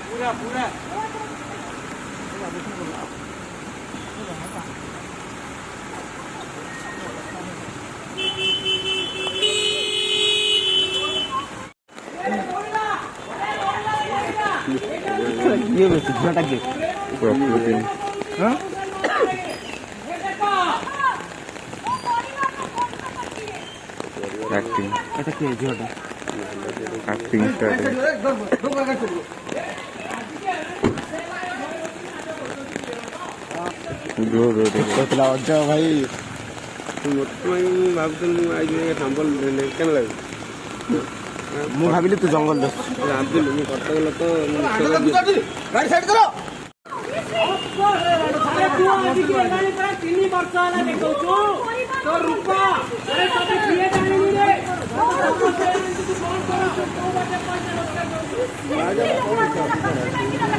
पूरा पूरा ये बेसिक झटक दे प्रॉपर्टी हां एक्टिंग এটা কি ঝটা एक्टिंग स्टार्ट जो रो कतला अच्छा भाई तुम भाबतन आज संबल केन लाग मु भाबिली तू जंगल दस आबिल मु कट गलो तो गाड़ी साइड करो अरे तू आज की गाड़ी पर 3 वर्ष वाला देखौ छु तो रुपा अरे तब किए जानी रे तू फोन करो तो बाटे पैसा